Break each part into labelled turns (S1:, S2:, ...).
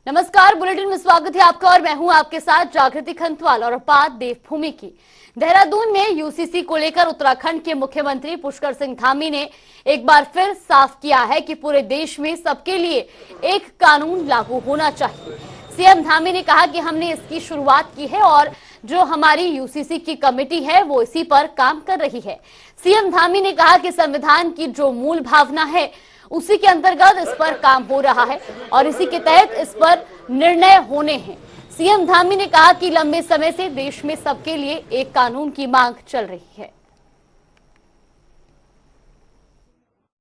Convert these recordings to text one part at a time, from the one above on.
S1: नमस्कार, बुलेटिन में स्वागत है आपका और मैं हूं आपके साथ जागृति खंतवाल। और बात देवभूमि की। देहरादून में यूसीसी को लेकर उत्तराखंड के मुख्यमंत्री पुष्कर सिंह धामी ने एक बार फिर साफ किया है कि पूरे देश में सबके लिए एक कानून लागू होना चाहिए। सीएम धामी ने कहा कि हमने इसकी शुरुआत की है और जो हमारी यूसीसी की कमेटी है वो इसी पर काम कर रही है। सीएम धामी ने कहा कि संविधान की जो मूल भावना है उसी के अंतर्गत इस पर काम हो रहा है और इसी के तहत इस पर निर्णय होने हैं। सीएम धामी ने कहा कि लंबे समय से देश में सबके लिए एक कानून की मांग चल रही है।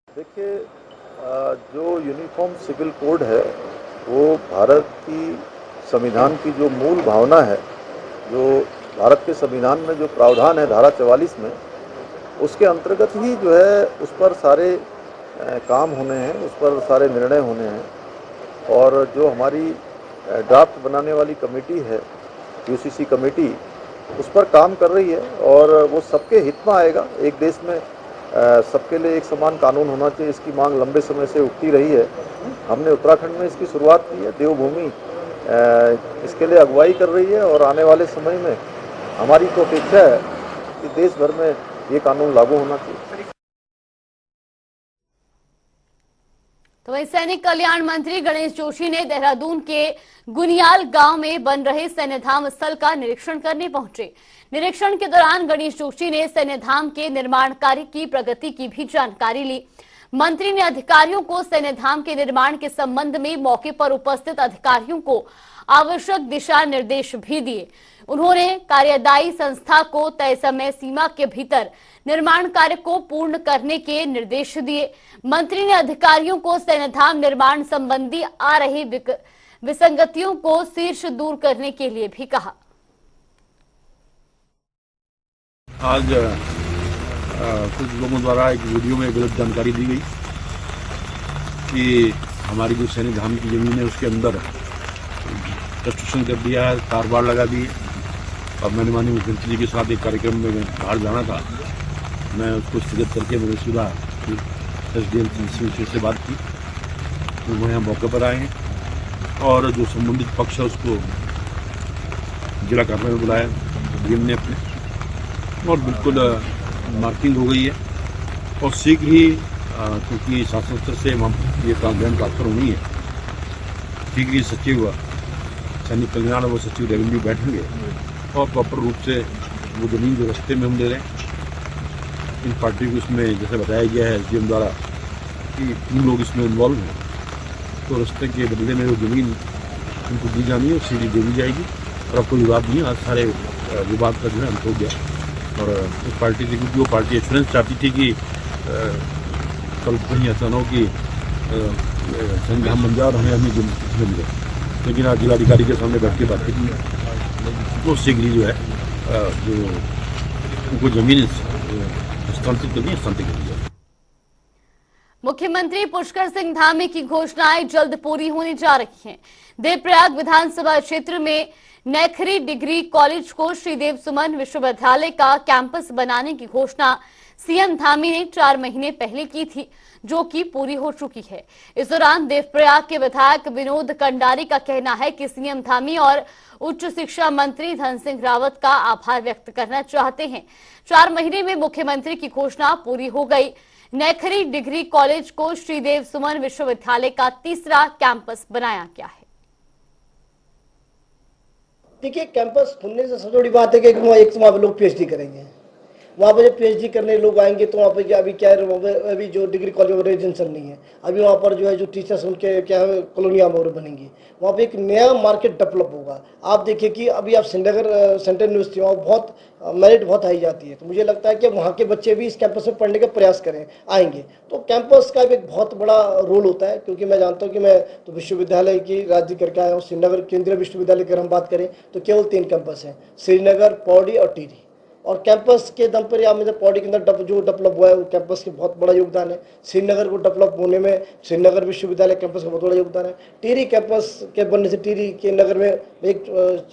S2: देखिए, जो यूनिफॉर्म सिविल कोड है वो भारत की संविधान की जो मूल भावना है, जो भारत के संविधान में जो प्रावधान है धारा 44 में, उसके अंतर्गत ही जो है उस पर सारे काम होने हैं, उस पर सारे निर्णय होने हैं। और जो हमारी ड्राफ्ट बनाने वाली कमेटी है, यूसीसी कमेटी, उस पर काम कर रही है और वो सबके हित में आएगा। एक देश में सबके लिए एक समान कानून होना चाहिए, इसकी मांग लंबे समय से उठती रही है। हमने उत्तराखंड में इसकी शुरुआत की है। देवभूमि इसके लिए अगुवाई कर रही है और आने वाले समय में हमारी तो अपेक्षा है कि देश भर में ये कानून लागू होना चाहिए।
S1: तो वही सैनिक कल्याण मंत्री गणेश जोशी ने देहरादून के गुनियाल गांव में बन रहे सैन्य धाम स्थल का निरीक्षण करने पहुंचे। निरीक्षण के दौरान गणेश जोशी ने सैन्य धाम के निर्माण कार्य की प्रगति की भी जानकारी ली। मंत्री ने अधिकारियों को सैन्य धाम के निर्माण के संबंध में मौके पर उपस्थित अधिकारियों को आवश्यक दिशा निर्देश भी दिए। उन्होंने कार्यदायी संस्था को तय समय सीमा के भीतर निर्माण कार्य को पूर्ण करने के निर्देश दिए। मंत्री ने अधिकारियों को सैन्य धाम निर्माण संबंधी आ रही विसंगतियों को शीर्ष दूर करने के लिए भी कहा।
S3: आज कुछ लोगों द्वारा एक वीडियो में गलत जानकारी दी गई कि हमारी जो सैन्य धाम की जमीन है उसके अंदर कंस्ट्रक्शन कर दिया है, तार बाड़ लगा दिए। और मैंने माननीय मुख्यमंत्री जी के साथ एक कार्यक्रम में बाहर जाना था, मैं उसको स्थगित करके मैंने सीधा एसडीएम से बात की। तो वो यहाँ मौके पर आए हैं और जो संबंधित पक्ष है उसको जिला कार्यालय में बुलाया डीएम ने अपने, और बिल्कुल मार्किंग हो गई है। और शीघ्र ही क्योंकि शासन स्तर से ये प्रावधान ट्रांसफर होनी है, शीघ्र ही सचिव सैनिक कल्याण और सचिव रेवेन्यू बैठेंगे और प्रॉपर रूप से वो जमीन जो रास्ते में हम ले रहे हैं, इन पार्टी को इसमें जैसे बताया गया है एसडीएम द्वारा कि 3 लोग इसमें इन्वॉल्व हैं, तो रास्ते के बदले में वो ज़मीन उनको दी जानी है, सीधी दे दी जाएगी। और अब कोई विवाद नहीं है, आज सारे विवाद का जो है अंत हो गया। और उस पार्टी से, क्योंकि वो पार्टी एश्योरेंस चाहती थी कि कल कहीं ऐसा ना हो कि संविधान बन जाए और हमें अपनी जमीन मिले, लेकिन आज जिलाधिकारी के सामने बैठ के बातचीत की तो शीघ्र जो है जो उनको जमीन हस्तांतरित करनी है, हस्तांतरित कर दिया।
S1: मुख्यमंत्री पुष्कर सिंह धामी की घोषणाएं जल्द पूरी होने जा रही हैं। देवप्रयाग विधानसभा क्षेत्र में नैखरी डिग्री कॉलेज को श्रीदेव सुमन विश्वविद्यालय का कैंपस बनाने की घोषणा सीएम धामी ने 4 महीने पहले की थी, जो कि पूरी हो चुकी है। इस दौरान देवप्रयाग के विधायक विनोद कंडारी का कहना है कि सीएम धामी और उच्च शिक्षा मंत्री धन सिंह रावत का आभार व्यक्त करना चाहते हैं। 4 महीने में मुख्यमंत्री की घोषणा पूरी हो गई। नैखरी डिग्री कॉलेज को श्रीदेव सुमन विश्वविद्यालय का तीसरा कैंपस बनाया गया है।
S4: देखिए, कैंपस खुलने से सबसे बड़ी बात है कि वहाँ पे लोग पीएचडी करेंगे। वहाँ पर जब पीएचडी करने लोग आएंगे तो वहाँ पर अभी क्या है, अभी जो डिग्री कॉलेज रेजिडेंशियल नहीं है, अभी वहाँ पर जो है जो टीचर्स उनके क्या है कॉलोनियाँ वगैरह बनेंगी, वहाँ पे एक नया मार्केट डेवलप होगा। आप देखिए कि अभी आप श्रीनगर सेंट्रल यूनिवर्सिटी वहाँ बहुत मेरिट बहुत हाई जाती है, तो मुझे लगता है कि वहाँ के बच्चे भी इस कैंपस में पढ़ने का प्रयास करें आएंगे। तो कैंपस का भी एक बहुत बड़ा रोल होता है, क्योंकि मैं जानता हूँ कि मैं तो विश्वविद्यालय की राज्य करके आया हूँ। श्रीनगर केंद्रीय विश्वविद्यालय की अगर हम बात करें तो केवल 3 कैंपस हैं, श्रीनगर, पौड़ी और टिहरी। और कैंपस के दम पर या मतलब पौड़ी के अंदर जो डेवलप हुआ है वो कैंपस के बहुत बड़ा योगदान है। श्रीनगर को डेवलप होने में श्रीनगर विश्वविद्यालय कैंपस का बहुत बड़ा योगदान है। टिहरी कैंपस के बनने से टिहरी के नगर में एक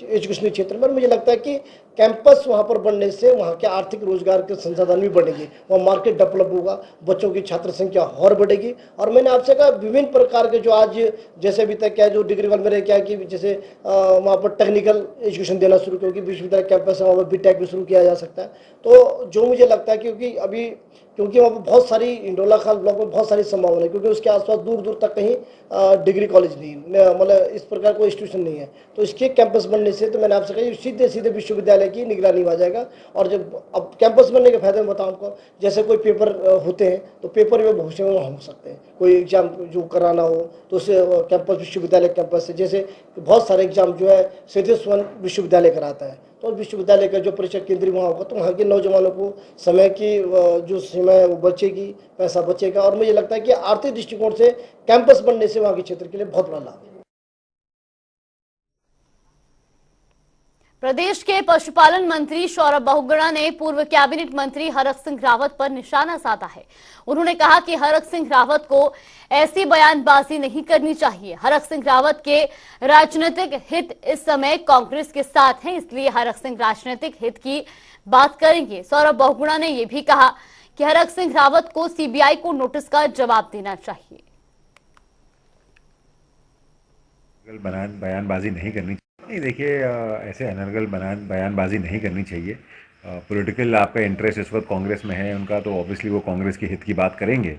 S4: एजुकेशनल क्षेत्र में मुझे लगता है कि कैंपस वहाँ पर बनने से वहाँ के आर्थिक रोजगार के संसाधन भी बढ़ेंगे, वहाँ मार्केट डेवलप होगा, बच्चों की छात्र संख्या और बढ़ेगी। और मैंने आपसे कहा विभिन्न प्रकार के जो आज जैसे अभी तक क्या जो डिग्री वाले मेरे क्या कि जैसे वहाँ पर टेक्निकल एजुकेशन देना शुरू, क्योंकि विश्वविद्यालय कैंपस है, वहाँ पर बीटेक भी शुरू किया जा सकता है। तो जो मुझे लगता है क्योंकि वहाँ पर बहुत सारी इंडोला खाल ब्लॉक में बहुत सारी संभावना है, क्योंकि उसके आसपास दूर दूर तक कहीं डिग्री कॉलेज नहीं, मतलब इस प्रकार कोई इंस्टीट्यूशन नहीं है। तो इसके कैंपस बनने से तो मैंने आपसे कहा सीधे सीधे विश्वविद्यालय की निगरानी में आ जाएगा। और जब अब कैंपस बनने के फायदे में बताऊँ आपको, जैसे कोई पेपर होते हैं तो पेपर में भविष्य में हो सकते हैं, कोई एग्जाम जो कराना हो तो उसे कैंपस विश्वविद्यालय कैंपस से, जैसे बहुत सारे एग्जाम जो है सीधे स्वयं विश्वविद्यालय कराता है। तो विश्वविद्यालय का जो परीक्षा केंद्र वहाँ होगा तो वहाँ के नौजवानों को समय की जो समय है वो बचेगी, पैसा बचेगा। और मुझे लगता है कि आर्थिक दृष्टिकोण से कैंपस बनने से वहाँ के क्षेत्र के लिए बहुत बड़ा लाभ है।
S1: प्रदेश के पशुपालन मंत्री सौरभ बहुगुणा ने पूर्व कैबिनेट मंत्री हरक सिंह रावत पर निशाना साधा है। उन्होंने कहा कि हरक सिंह रावत को ऐसी बयानबाजी नहीं करनी चाहिए। हरक सिंह रावत के राजनीतिक हित इस समय कांग्रेस के साथ हैं, इसलिए हरक सिंह राजनीतिक हित की बात करेंगे। सौरभ बहुगुणा ने यह भी कहा कि हरक सिंह रावत को सीबीआई को नोटिस का जवाब देना चाहिए।
S5: बयानबाजी नहीं करनी नहीं, देखिए ऐसे अनर्गल बयानबाजी नहीं करनी चाहिए। पॉलिटिकल आपका इंटरेस्ट इस वक्त कांग्रेस में है उनका, तो ऑब्वियसली वो कांग्रेस के हित की बात करेंगे।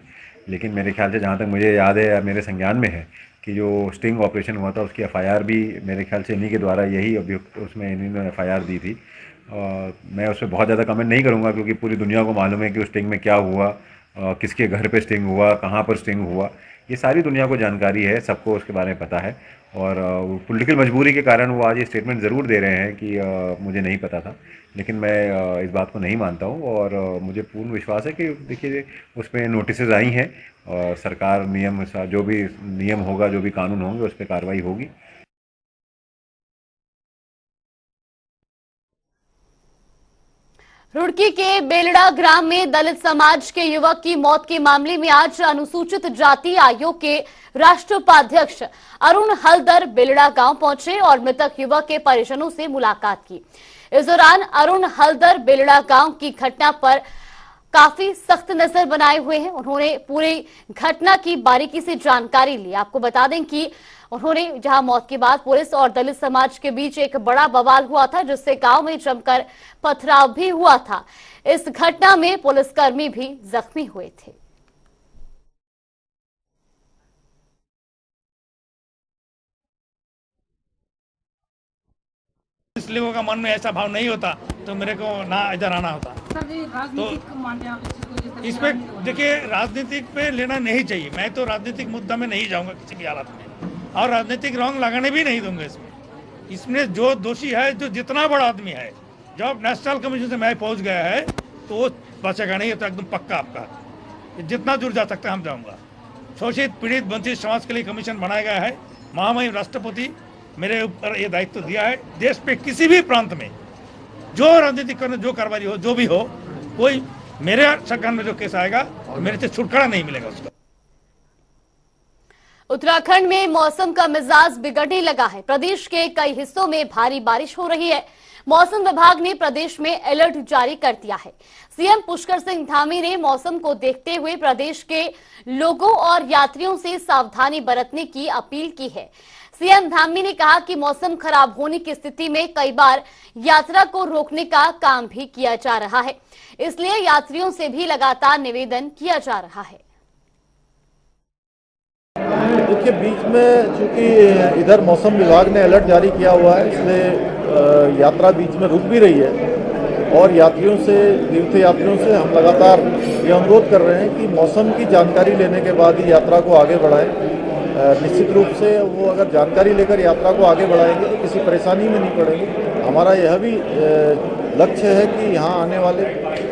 S5: लेकिन मेरे ख्याल से जहाँ तक मुझे याद है, मेरे संज्ञान में है कि जो स्टिंग ऑपरेशन हुआ था उसकी एफआईआर भी मेरे ख्याल से इन्हीं के द्वारा, यही अभियुक्त उसमें इन्हीं एफआईआर दी थी। मैं उस पर बहुत ज़्यादा कमेंट नहीं करूँगा, क्योंकि पूरी दुनिया को मालूम है कि उस स्टिंग में क्या हुआ, किसके घर पे स्टिंग हुआ, कहाँ पर स्टिंग हुआ, ये सारी दुनिया को जानकारी है, सबको उसके बारे में पता है। और पॉलिटिकल मजबूरी के कारण वो आज ये स्टेटमेंट ज़रूर दे रहे हैं कि मुझे नहीं पता था। लेकिन मैं इस बात को नहीं मानता हूँ, और मुझे पूर्ण विश्वास है कि देखिए उस पर नोटिसेज आई हैं, और सरकार नियम जो भी नियम होगा, जो भी कानून होंगे, उस पर कार्रवाई होगी।
S1: रुड़की के बेलड़ा ग्राम में दलित समाज के युवक की मौत के मामले में आज अनुसूचित जाति आयोग के राष्ट्रीय उपाध्यक्ष अरुण हलदर बेलड़ा गांव पहुंचे और मृतक युवक के परिजनों से मुलाकात की। इस दौरान अरुण हलदर बेलड़ा गांव की घटना पर काफी सख्त नजर बनाए हुए हैं। उन्होंने पूरी घटना की बारीकी से जानकारी ली। आपको बता दें कि उन्होंने जहां मौत के बाद पुलिस और दलित समाज के बीच एक बड़ा बवाल हुआ था, जिससे गांव में जमकर पथराव भी हुआ था। इस घटना में पुलिसकर्मी भी जख्मी हुए थे।
S6: इस लोगों का मन में ऐसा भाव नहीं होता तो मेरे को ना इधर आना होता। तो इसमें देखिए राजनीतिक पे लेना नहीं चाहिए। मैं तो राजनीतिक मुद्दा में नहीं जाऊंगा किसी भी हालत में, और राजनीतिक रंग लगाने भी नहीं दूंगा इसमें जो दोषी है, जो जितना बड़ा आदमी है, जब नेशनल कमीशन से मैं पहुंच गया है तो वो बचेगा नहीं। तो एकदम पक्का आपका जितना दूर जा सकता है हम जाऊंगा। शोषित पीड़ित वंचित समाज के लिए कमीशन बनाया गया है। महामहिम राष्ट्रपति मेरे ऊपर ये दायित्व दिया है। देश पे किसी भी प्रांत में जो राजनीतिक करने, जो कार्रवाई हो, जो भी हो, कोई मेरे सरकार में जो केस आएगा मेरे से छुटकारा नहीं मिलेगा उसका।
S1: उत्तराखंड में मौसम का मिजाज बिगड़ने लगा है। प्रदेश के कई हिस्सों में भारी बारिश हो रही है। मौसम विभाग ने प्रदेश में अलर्ट जारी कर दिया है। सीएम पुष्कर सिंह धामी ने मौसम को देखते हुए प्रदेश के लोगों और यात्रियों से सावधानी बरतने की अपील की है। सीएम धामी ने कहा कि मौसम खराब होने की स्थिति में कई बार यात्रा को रोकने का काम भी किया जा रहा है, इसलिए यात्रियों से भी लगातार निवेदन किया जा रहा है।
S2: देखिए बीच में चूंकि इधर मौसम विभाग ने अलर्ट जारी किया हुआ है, इसलिए यात्रा बीच में रुक भी रही है। और यात्रियों से, तीर्थ यात्रियों से हम लगातार ये अनुरोध कर रहे हैं कि मौसम की जानकारी लेने के बाद ही यात्रा को आगे बढ़ाएं। निश्चित रूप से वो अगर जानकारी लेकर यात्रा को आगे बढ़ाएंगे तो किसी परेशानी में नहीं पड़ेंगे। हमारा यह भी लक्ष्य है कि यहाँ आने वाले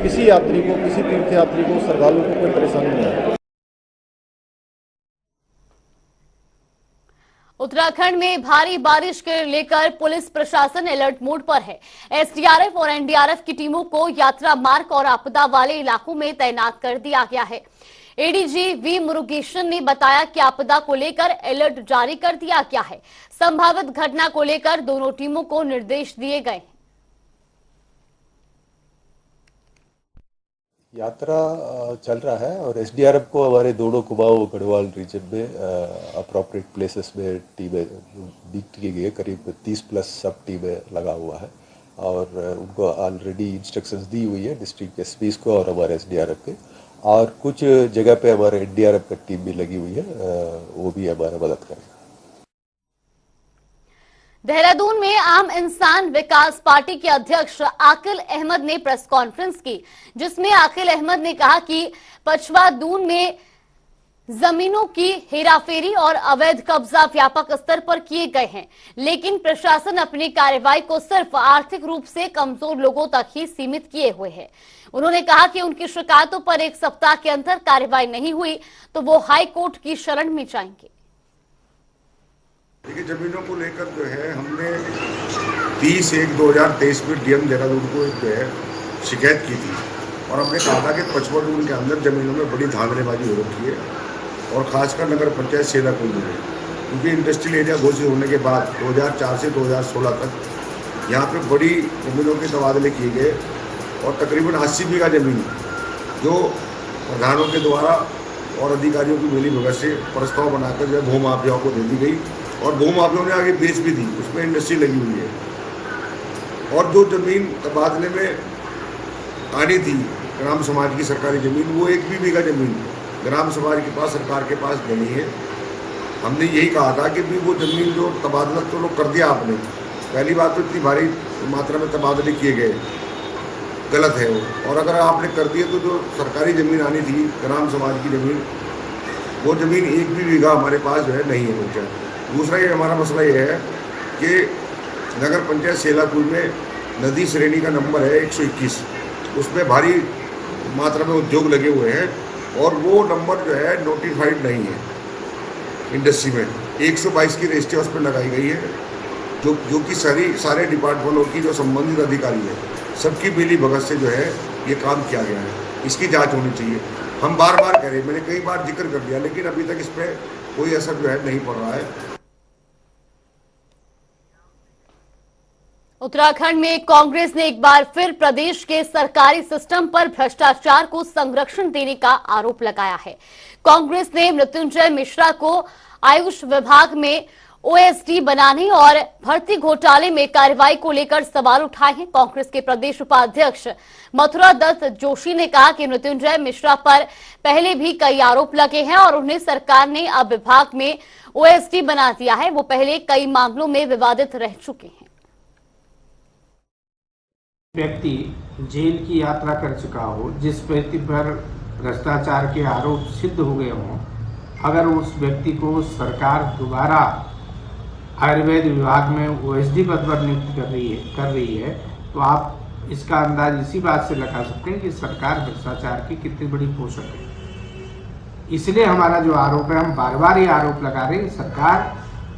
S2: किसी यात्री को, किसी तीर्थ यात्री को, श्रद्धालु को कोई परेशानी नहीं आए।
S1: उत्तराखंड में भारी बारिश के लेकर पुलिस प्रशासन अलर्ट मोड पर है। एसडीआरएफ और एनडीआरएफ की टीमों को यात्रा मार्ग और आपदा वाले इलाकों में तैनात कर दिया गया है। एडीजी वी मुरुगेशन ने बताया कि आपदा को लेकर अलर्ट जारी कर दिया गया है। संभावित घटना को लेकर दोनों टीमों को निर्देश दिए गए हैं।
S7: यात्रा चल रहा है और एसडीआरएफ को हमारे दोनों कुमाऊं गढ़वाल रीजन में अप्रोप्रिएट प्लेसेस में टीमें डिप्ट की गई है। करीब 30+ सब टीमें लगा हुआ है और उनको ऑलरेडी इंस्ट्रक्शंस दी हुई है डिस्ट्रिक्ट एसपीज को और हमारे एसडीआरएफ के, और कुछ जगह पे हमारे एनडीआरएफ का टीम भी लगी हुई है, वो भी हमारा मदद करेगा।
S1: देहरादून में आम इंसान विकास पार्टी के अध्यक्ष आकिल अहमद ने प्रेस कॉन्फ्रेंस की, जिसमें आकिल अहमद ने कहा कि पछवा दून में जमीनों की हेराफेरी और अवैध कब्जा व्यापक स्तर पर किए गए हैं, लेकिन प्रशासन अपनी कार्रवाई को सिर्फ आर्थिक रूप से कमजोर लोगों तक ही सीमित किए हुए है। उन्होंने कहा कि उनकी शिकायतों पर 1 सप्ताह के अंदर कार्रवाई नहीं हुई तो वो हाई कोर्ट की शरण में जाएंगे।
S8: देखिए, जमीनों को लेकर जो है हमने 30/1/2023 में डीएम देहरादून को जो है शिकायत की थी और हमने कहा था कि पछवा दून के अंदर जमीनों में बड़ी धांधलीबाजी हो रखी है और खासकर नगर पंचायत सेलाकुंड में, क्योंकि इंडस्ट्रियल एरिया घोषित होने के बाद 2004 से 2016 तक यहाँ पे बड़ी जमीनों के तबादले किए गए और तकरीबन 80 बीघा जमीन जो प्रधानों के द्वारा और अधिकारियों की मिली भगत से प्रस्ताव बनाकर जो है भूमाफियाओं को दे दी गई और भूमाफियाओं ने आगे बेच भी दी, उसमें इंडस्ट्री लगी हुई है। और जो जमीन तबादले में आनी थी ग्राम समाज की सरकारी ज़मीन, वो 1 भी बीघा ज़मीन ग्राम समाज के पास, सरकार के पास नहीं है। हमने यही कहा था कि भी वो ज़मीन जो तबादला तो लोग कर दिया आपने, पहली बात तो इतनी भारी मात्रा में तबादले किए गए, गलत है वो, और अगर आपने कर दिए तो जो सरकारी ज़मीन आनी थी ग्राम समाज की ज़मीन, वो ज़मीन 1 भी बीघा हमारे पास जो है नहीं है पहुँचा। दूसरा ये हमारा मसला ये है कि नगर पंचायत सेलाकुंड में नदी श्रेणी का नंबर है 121, उसमें भारी मात्रा में उद्योग लगे हुए हैं और वो नंबर जो है नोटिफाइड नहीं है इंडस्ट्री में। 122 की रजिस्ट्री उस पर लगाई गई है, जो कि सारे डिपार्टमेंटों की जो संबंधित अधिकारी है सबकी मिली भगत से जो है ये काम किया गया है। इसकी जांच होनी चाहिए। हम बार बार कह रहे हैं, मैंने कई बार जिक्र कर दिया, लेकिन अभी तक इस पर कोई असर जो है नहीं पड़ रहा है।
S1: उत्तराखंड में कांग्रेस ने एक बार फिर प्रदेश के सरकारी सिस्टम पर भ्रष्टाचार को संरक्षण देने का आरोप लगाया है। कांग्रेस ने मृत्युंजय मिश्रा को आयुष विभाग में ओएसडी बनाने और भर्ती घोटाले में कार्रवाई को लेकर सवाल उठाए हैं। कांग्रेस के प्रदेश उपाध्यक्ष मथुरा दत्त जोशी ने कहा कि मृत्युंजय मिश्रा पर पहले भी कई आरोप लगे हैं और उन्हें सरकार ने अब विभाग में ओएसडी बना दिया है। वो पहले कई मामलों में विवादित रह चुके हैं।
S9: व्यक्ति जेल की यात्रा कर चुका हो, जिस व्यक्ति पर भ्रष्टाचार के आरोप सिद्ध हो गए हों, अगर उस व्यक्ति को सरकार दोबारा आयुर्वेद विभाग में ओएसडी पद पर नियुक्त कर रही है तो आप इसका अंदाज इसी बात से लगा सकते हैं कि सरकार भ्रष्टाचार की कितनी बड़ी पोषक है। इसलिए हमारा जो आरोप है, हम बार बार ये आरोप लगा रहे हैं, सरकार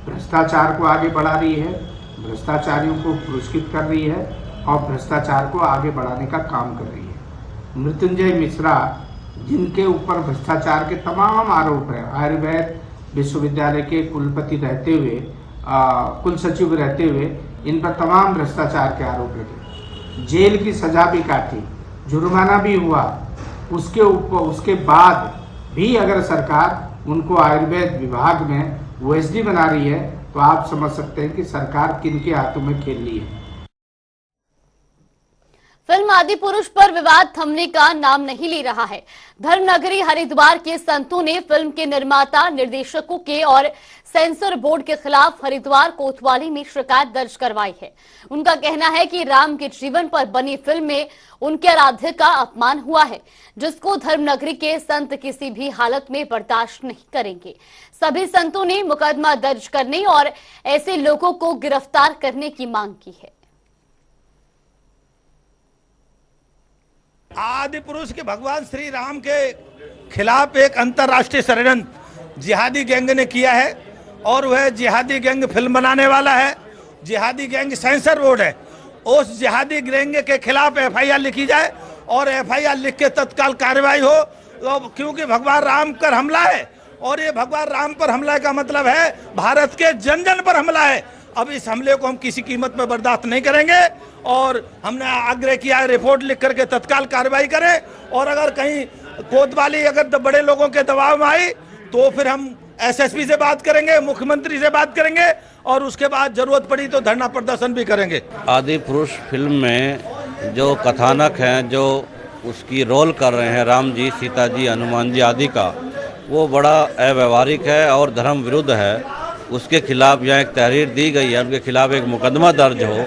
S9: भ्रष्टाचार को आगे बढ़ा रही है, भ्रष्टाचारियों को पुरस्कृत कर रही है और भ्रष्टाचार को आगे बढ़ाने का काम कर रही है। मृत्युंजय मिश्रा, जिनके ऊपर भ्रष्टाचार के तमाम आरोप हैं, आयुर्वेद विश्वविद्यालय के कुलपति रहते हुए, कुल सचिव रहते हुए, इन पर तमाम भ्रष्टाचार के आरोप लगे, जेल की सजा भी काटी, जुर्माना भी हुआ, उसके बाद भी अगर सरकार उनको आयुर्वेद विभाग में ओएसडी बना रही है तो आप समझ सकते हैं कि सरकार किन के हाथों में खेल रही है।
S1: फिल्म आदिपुरुष पर विवाद थमने का नाम नहीं ले रहा है। धर्मनगरी हरिद्वार के संतों ने फिल्म के निर्माता, निर्देशकों के और सेंसर बोर्ड के खिलाफ हरिद्वार कोतवाली में शिकायत दर्ज करवाई है। उनका कहना है कि राम के जीवन पर बनी फिल्म में उनके आराध्य का अपमान हुआ है, जिसको धर्मनगरी के संत किसी भी हालत में बर्दाश्त नहीं करेंगे। सभी संतों ने मुकदमा दर्ज करने और ऐसे लोगों को गिरफ्तार करने की मांग की है।
S6: आदि पुरुष के भगवान श्री राम के खिलाफ एक अंतर्राष्ट्रीय षड्यंत्र जिहादी गैंग ने किया है और वह जिहादी गैंग फिल्म बनाने वाला है। जिहादी गैंग सेंसर बोर्ड है, उस जिहादी गैंग के खिलाफ एफआईआर लिखी जाए और एफआईआर लिख के तत्काल कार्रवाई हो, तो क्योंकि भगवान राम पर हमला है और ये भगवान राम पर हमला का मतलब है भारत के जन जन पर हमला है। अब इस हमले को हम किसी कीमत में बर्दाश्त नहीं करेंगे और हमने आग्रह किया है रिपोर्ट लिख करके तत्काल कार्रवाई करें और अगर कहीं कोतवाली अगर बड़े लोगों के दबाव में आई तो फिर हम एसएसपी से बात करेंगे, मुख्यमंत्री से बात करेंगे और उसके बाद जरूरत पड़ी तो धरना प्रदर्शन भी करेंगे।
S10: आदि पुरुष फिल्म में जो कथानक हैं, जो उसकी रोल कर रहे हैं राम जी, सीता जी, हनुमान जी आदि का, वो बड़ा अव्यवहारिक है और धर्म विरुद्ध है। उसके खिलाफ यहाँ एक तहरीर दी गई है, उनके खिलाफ एक मुकदमा दर्ज हो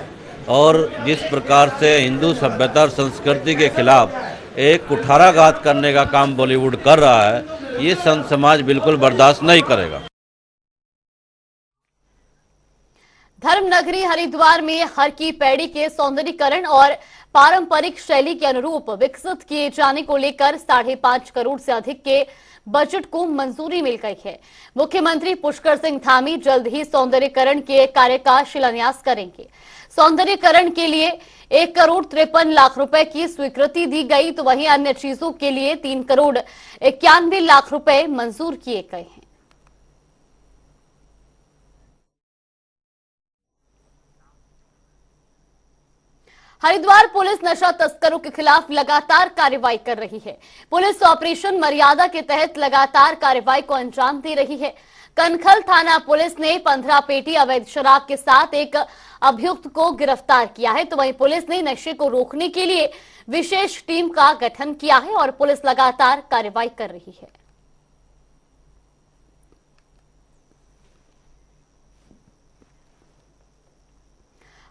S10: और जिस प्रकार से हिंदू सभ्यता और संस्कृति के खिलाफ एक कुठाराघात करने का काम बॉलीवुड कर रहा है, ये संत समाज बिल्कुल बर्दाश्त नहीं करेगा।
S1: धर्म नगरी हरिद्वार में हर की पैड़ी के सौंदर्यीकरण और पारंपरिक शैली के अनुरूप विकसित किए जाने को लेकर 5.5 करोड़ से अधिक के बजट को मंजूरी मिल गई है। मुख्यमंत्री पुष्कर सिंह धामी जल्द ही सौंदर्यीकरण के कार्य का शिलान्यास करेंगे। सौंदर्यीकरण के लिए 1 करोड़ 53 लाख रुपए की स्वीकृति दी गई, तो वहीं अन्य चीजों के लिए 3 करोड़ 91 लाख रुपए मंजूर किए गए हैं। हरिद्वार पुलिस नशा तस्करों के खिलाफ लगातार कार्रवाई कर रही है। पुलिस ऑपरेशन मर्यादा के तहत लगातार कार्रवाई को अंजाम दे रही है। कनखल थाना पुलिस ने 15 पेटी अवैध शराब के साथ एक अभियुक्त को गिरफ्तार किया है, तो वहीं पुलिस ने नशे को रोकने के लिए विशेष टीम का गठन किया है और पुलिस लगातार कार्रवाई कर रही है।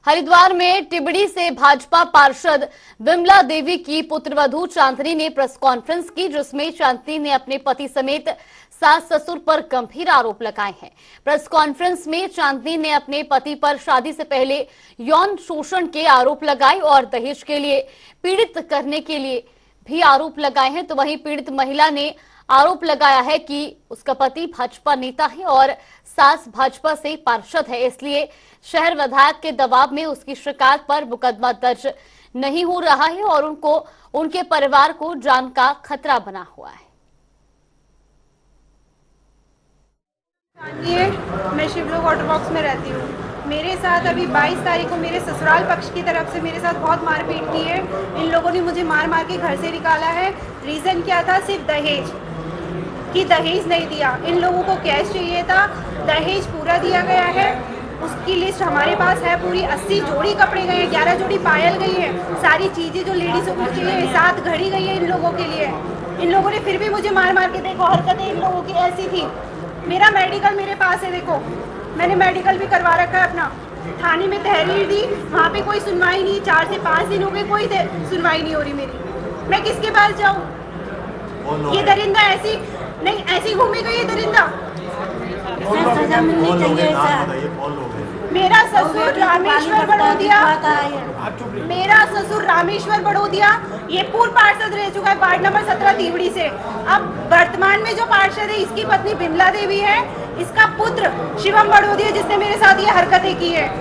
S1: हरिद्वार में टिबड़ी से भाजपा पार्षद विमला देवी की पुत्रवधू चांदनी ने प्रेस कॉन्फ्रेंस की, जिसमें चांदनी ने अपने पति समेत सास ससुर पर गंभीर आरोप लगाए हैं। प्रेस कॉन्फ्रेंस में चांदनी ने अपने पति पर शादी से पहले यौन शोषण के आरोप लगाए और दहेज के लिए पीड़ित करने के लिए भी आरोप लगाए हैं। तो वहीं पीड़ित महिला ने आरोप लगाया है कि उसका पति भाजपा नेता है और सास भाजपा से पार्षद है, इसलिए शहर विधायक के दबाव में उसकी शिकायत पर मुकदमा दर्ज नहीं हो रहा है और उनके परिवार को जान का खतरा बना हुआ है।
S11: मैं शिवलोक वाटर बॉक्स में रहती हूँ। मेरे साथ अभी 22 तारीख को मेरे ससुराल पक्ष की तरफ से मेरे साथ बहुत मारपीट की है। इन लोगों ने मुझे मार मार के घर से निकाला है। रीजन क्या था? सिर्फ दहेज कि दहेज नहीं दिया। इन लोगों को कैश चाहिए था, दहेज पूरा दिया गया है। उसकी लिस्ट हमारे पास है पूरी। 80 जोड़ी कपड़े गए हैं, 11 जोड़ी पायल गई है, सारी चीजें जो लेडीजों को चाहिए 7 घड़ी गई है इन लोगों के लिए। इन लोगों ने फिर भी मुझे मार मार के, देखो हरकतें इन लोगों की ऐसी थी। मेरा मेडिकल मेरे पास है, देखो मैंने मेडिकल भी करवा रखा है अपना। थाने में तहरीर दी, वहाँ पे कोई सुनवाई नहीं। 4 से 5 दिन हो गए, कोई सुनवाई नहीं हो रही मेरी। मैं किसके पास जाऊँ? ये दरिंदा ऐसी नहीं, ऐसी घूमेगा ये दरिंदा। मेरा ससुर रामेश्वर बड़ोदिया, ये पूर्व पार्षद रह चुका है वार्ड नंबर 17 तीवड़ी से। अब वर्तमान में जो पार्षद है इसकी पत्नी विमला देवी है, इसका पुत्र शिवम बड़ोदिया जिसने मेरे साथ ये हरकतें की है।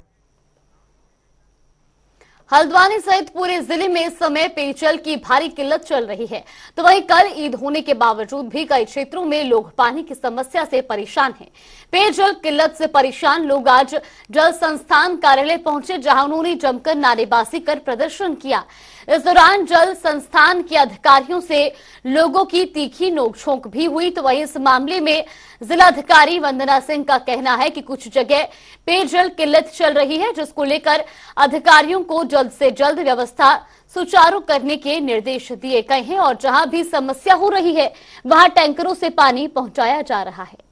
S1: हल्द्वानी सहित पूरे जिले में इस समय पेयजल की भारी किल्लत चल रही है, तो वहीं कल ईद होने के बावजूद भी कई क्षेत्रों में लोग पानी की समस्या से परेशान हैं। पेयजल किल्लत से परेशान लोग आज जल संस्थान कार्यालय पहुंचे, जहां उन्होंने जमकर नारेबाजी कर प्रदर्शन किया। इस दौरान जल संस्थान के अधिकारियों से लोगों की तीखी नोकझोंक भी हुई। तो वहीं इस मामले में जिलाधिकारी वंदना सिंह का कहना है कि कुछ जगह पेयजल किल्लत चल रही है, जिसको लेकर अधिकारियों को जल्द से जल्द व्यवस्था सुचारू करने के निर्देश दिए गए हैं और जहां भी समस्या हो रही है वहां टैंकरों से पानी पहुंचाया जा रहा है।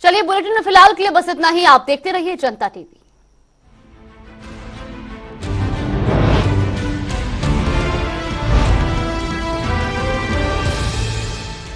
S1: चलिए, बुलेटिन में फिलहाल के लिए बस इतना ही। आप देखते रहिए जनता टीवी।